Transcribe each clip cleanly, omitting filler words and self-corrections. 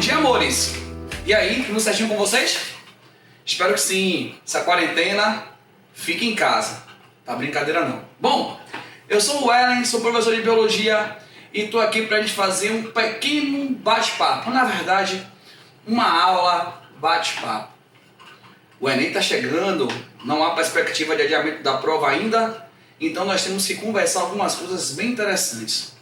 dia, amores! E aí, tudo certinho com vocês? Espero que sim. Essa quarentena, fique em casa. Tá brincadeira não. Bom, eu sou o Ellen, sou professor de Biologia e tô aqui pra gente fazer um pequeno bate-papo. Na verdade, uma aula bate-papo. O Enem tá chegando, não há perspectiva de adiamento da prova ainda, então nós temos que conversar algumas coisas bem interessantes.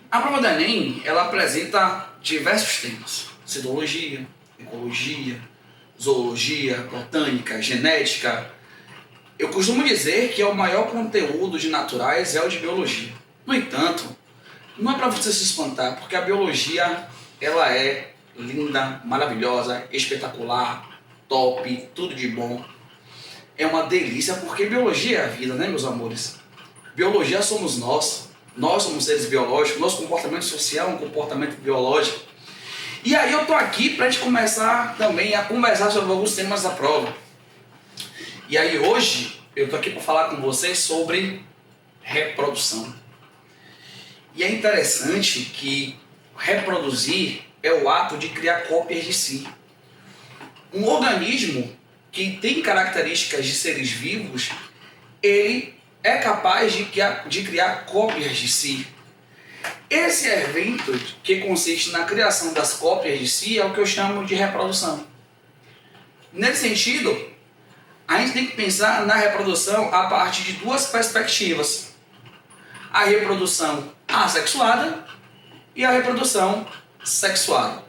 A prova do Enem, ela apresenta diversos temas: citologia, ecologia, zoologia, botânica, genética. Eu costumo dizer que o maior conteúdo de naturais é o de biologia. No entanto, não é para você se espantar, porque a biologia ela é linda, maravilhosa, espetacular, top, tudo de bom. É uma delícia, porque biologia é a vida, né, meus amores? Biologia somos nós. Nós somos seres biológicos, nosso comportamento social é um comportamento biológico. E aí eu tô aqui para a gente começar também a conversar sobre alguns temas da prova. E aí hoje eu tô aqui para falar com vocês sobre reprodução. E é interessante que reproduzir é o ato de criar cópias de si. Um organismo que tem características de seres vivos, ele é capaz de criar cópias de si. Esse evento que consiste na criação das cópias de si é o que eu chamo de reprodução. Nesse sentido, a gente tem que pensar na reprodução a partir de duas perspectivas: a reprodução assexuada e a reprodução sexuada.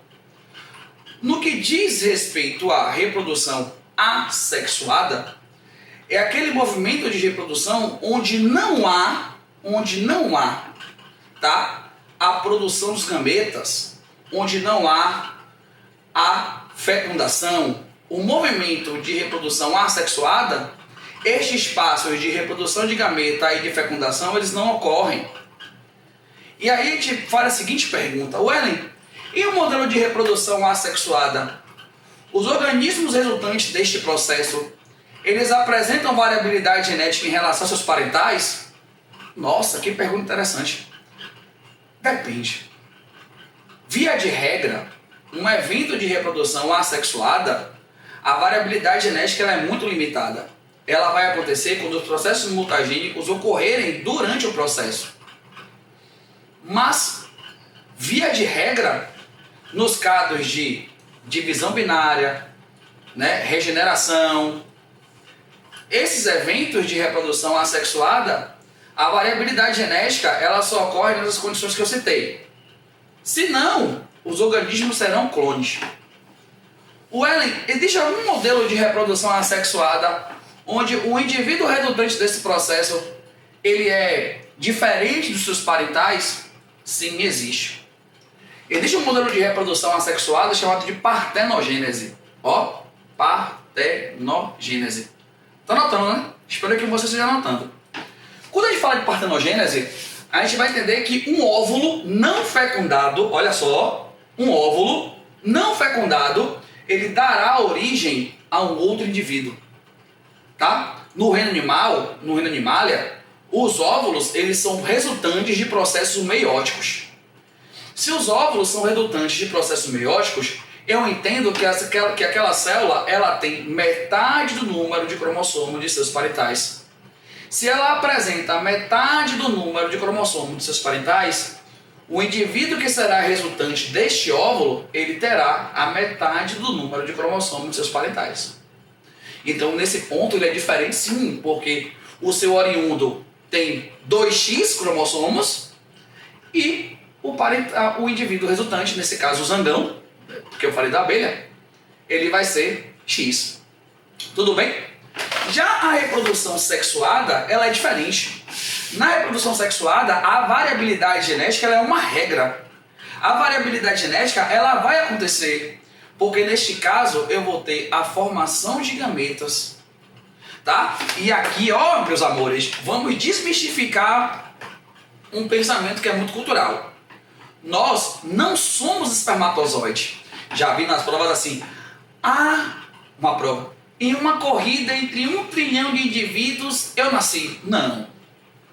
No que diz respeito à reprodução assexuada, é aquele movimento de reprodução onde não há, tá, a produção dos gametas, onde não há a fecundação. O movimento de reprodução assexuada, estes passos de reprodução de gameta e de fecundação, eles não ocorrem. E aí a gente faz a seguinte pergunta: Ellen, e o modelo de reprodução assexuada? Os organismos resultantes deste processo, eles apresentam variabilidade genética em relação aos seus parentais? Nossa, que pergunta interessante. Depende. Via de regra, um evento de reprodução assexuada, a variabilidade genética ela é muito limitada. Ela vai acontecer quando os processos mutagênicos ocorrerem durante o processo. Mas, via de regra, nos casos de divisão binária, né, regeneração, esses eventos de reprodução assexuada, a variabilidade genética ela só ocorre nessas condições que eu citei. Se não, os organismos serão clones. Ellen, existe algum modelo de reprodução assexuada onde o indivíduo resultante desse processo ele é diferente dos seus parentais? Sim, existe. Existe um modelo de reprodução assexuada chamado de partenogênese. Ó, partenogênese. Tá anotando, né? Espero que você esteja anotando. Quando a gente fala de partenogênese, a gente vai entender que um óvulo não fecundado, olha só, um óvulo não fecundado, ele dará origem a um outro indivíduo, tá? No reino animal, no reino animalia, os óvulos, eles são resultantes de processos meióticos. Se os óvulos são resultantes de processos meióticos, eu entendo que aquela célula, ela tem metade do número de cromossomos de seus parentais. Se ela apresenta metade do número de cromossomos de seus parentais, o indivíduo que será resultante deste óvulo, ele terá a metade do número de cromossomos de seus parentais. Então, nesse ponto, ele é diferente sim, porque o seu oriundo tem 2x cromossomos e o indivíduo resultante, nesse caso o zangão, porque eu falei da abelha, ele vai ser X. Tudo bem? Já a reprodução sexuada, ela é diferente. Na reprodução sexuada, a variabilidade genética ela é uma regra. A variabilidade genética ela vai acontecer, porque neste caso eu vou ter a formação de gametas, tá? E aqui, ó, meus amores, vamos desmistificar um pensamento que é muito cultural. Nós não somos espermatozoide. Já vi nas provas assim, uma prova. Em uma corrida entre 1 trilhão de indivíduos, eu nasci. Não,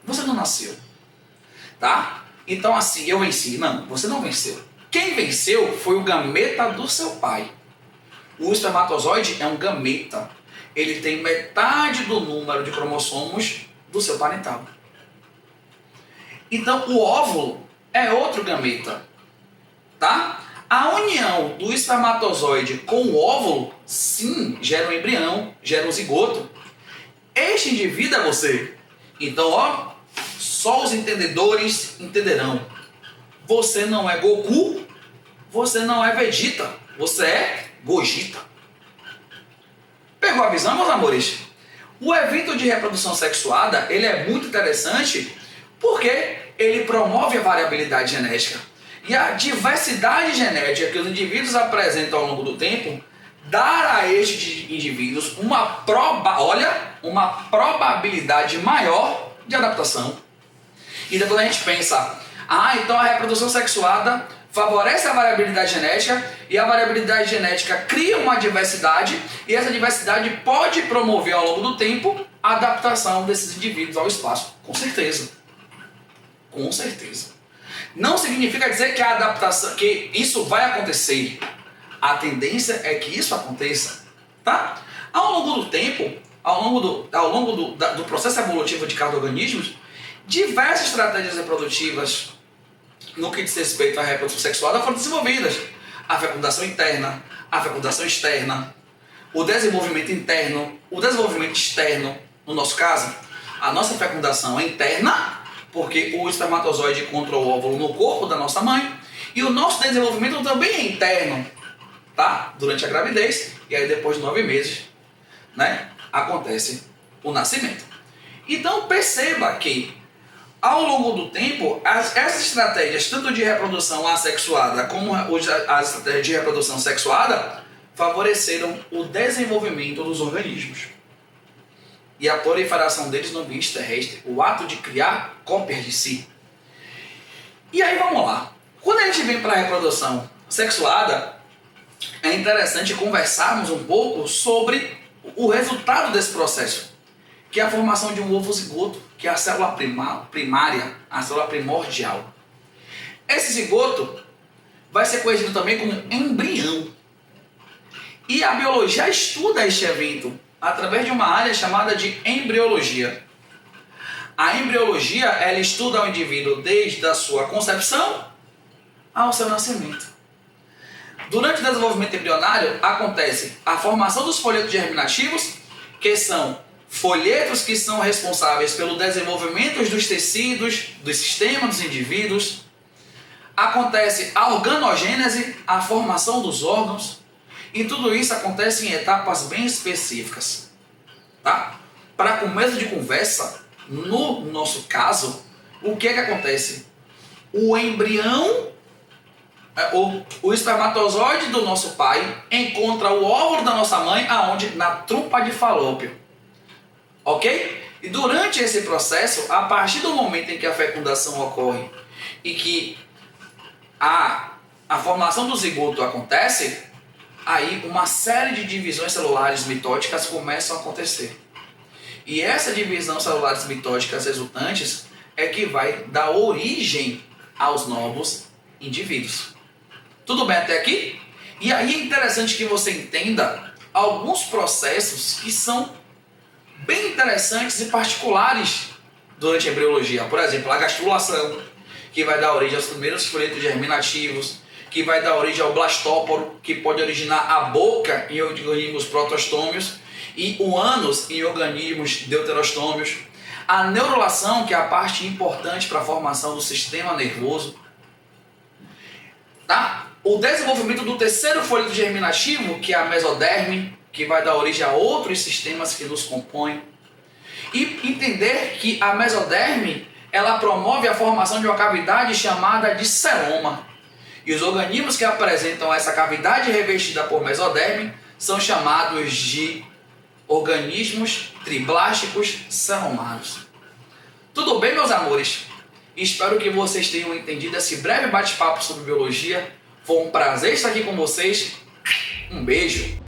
você não nasceu. Tá? Então assim, eu venci. Não, você não venceu. Quem venceu foi o gameta do seu pai. O espermatozoide é um gameta. Ele tem metade do número de cromossomos do seu parental. Então, o óvulo é outro gameta, tá? A união do espermatozoide com o óvulo, sim, gera um embrião, gera um zigoto. Este indivíduo é você. Então, ó, só os entendedores entenderão. Você não é Goku, você não é Vegeta, você é Gogeta. Pegou a visão, meus amores? O evento de reprodução sexuada, ele é muito interessante porque ele promove a variabilidade genética. E a diversidade genética que os indivíduos apresentam ao longo do tempo dá a estes indivíduos uma probabilidade maior de adaptação. Então quando a gente pensa, então a reprodução sexuada favorece a variabilidade genética e a variabilidade genética cria uma diversidade e essa diversidade pode promover ao longo do tempo a adaptação desses indivíduos ao espaço. Com certeza. Com certeza. Não significa dizer que a adaptação, que isso vai acontecer. A tendência é que isso aconteça, tá? Ao longo do tempo, ao longo do processo evolutivo de cada organismo, diversas estratégias reprodutivas no que diz respeito à reprodução sexual foram desenvolvidas. A fecundação interna, a fecundação externa, o desenvolvimento interno, o desenvolvimento externo. No nosso caso, a nossa fecundação é interna, porque o espermatozoide encontra o óvulo no corpo da nossa mãe, e o nosso desenvolvimento também é interno, tá? Durante a gravidez, e aí depois de 9 meses, né, acontece o nascimento. Então perceba que ao longo do tempo, essas estratégias, tanto de reprodução assexuada como as estratégias de reprodução sexuada, favoreceram o desenvolvimento dos organismos e a proliferação deles no ambiente terrestre, o ato de criar cópias de si. E aí vamos lá. Quando a gente vem para a reprodução sexuada, é interessante conversarmos um pouco sobre o resultado desse processo, que é a formação de um ovo zigoto, que é a célula primária, a célula primordial. Esse zigoto vai ser conhecido também como embrião. E a biologia estuda este evento através de uma área chamada de embriologia. A embriologia, ela estuda o indivíduo desde a sua concepção ao seu nascimento. Durante o desenvolvimento embrionário, acontece a formação dos folhetos germinativos, que são folhetos que são responsáveis pelo desenvolvimento dos tecidos, do sistema dos indivíduos. Acontece a organogênese, a formação dos órgãos, e tudo isso acontece em etapas bem específicas, tá? Para começo de conversa, no nosso caso, o que é que acontece? O embrião, o espermatozoide do nosso pai encontra o óvulo da nossa mãe aonde? Na trompa de Falópio. Ok? E durante esse processo, a partir do momento em que a fecundação ocorre e que a formação do zigoto acontece, aí uma série de divisões celulares mitóticas começam a acontecer. E essa divisão celulares mitóticas resultantes é que vai dar origem aos novos indivíduos. Tudo bem até aqui? E aí é interessante que você entenda alguns processos que são bem interessantes e particulares durante a embriologia. Por exemplo, a gastrulação, que vai dar origem aos primeiros folhetos germinativos, que vai dar origem ao blastóporo, que pode originar a boca em organismos protostômios e o ânus em organismos deuterostômios. A neurulação, que é a parte importante para a formação do sistema nervoso. Tá? O desenvolvimento do terceiro folheto germinativo, que é a mesoderme, que vai dar origem a outros sistemas que nos compõem. E entender que a mesoderme, ela promove a formação de uma cavidade chamada de celoma. E os organismos que apresentam essa cavidade revestida por mesoderme são chamados de organismos triblásticos celomados. Tudo bem, meus amores? Espero que vocês tenham entendido esse breve bate-papo sobre biologia. Foi um prazer estar aqui com vocês. Um beijo!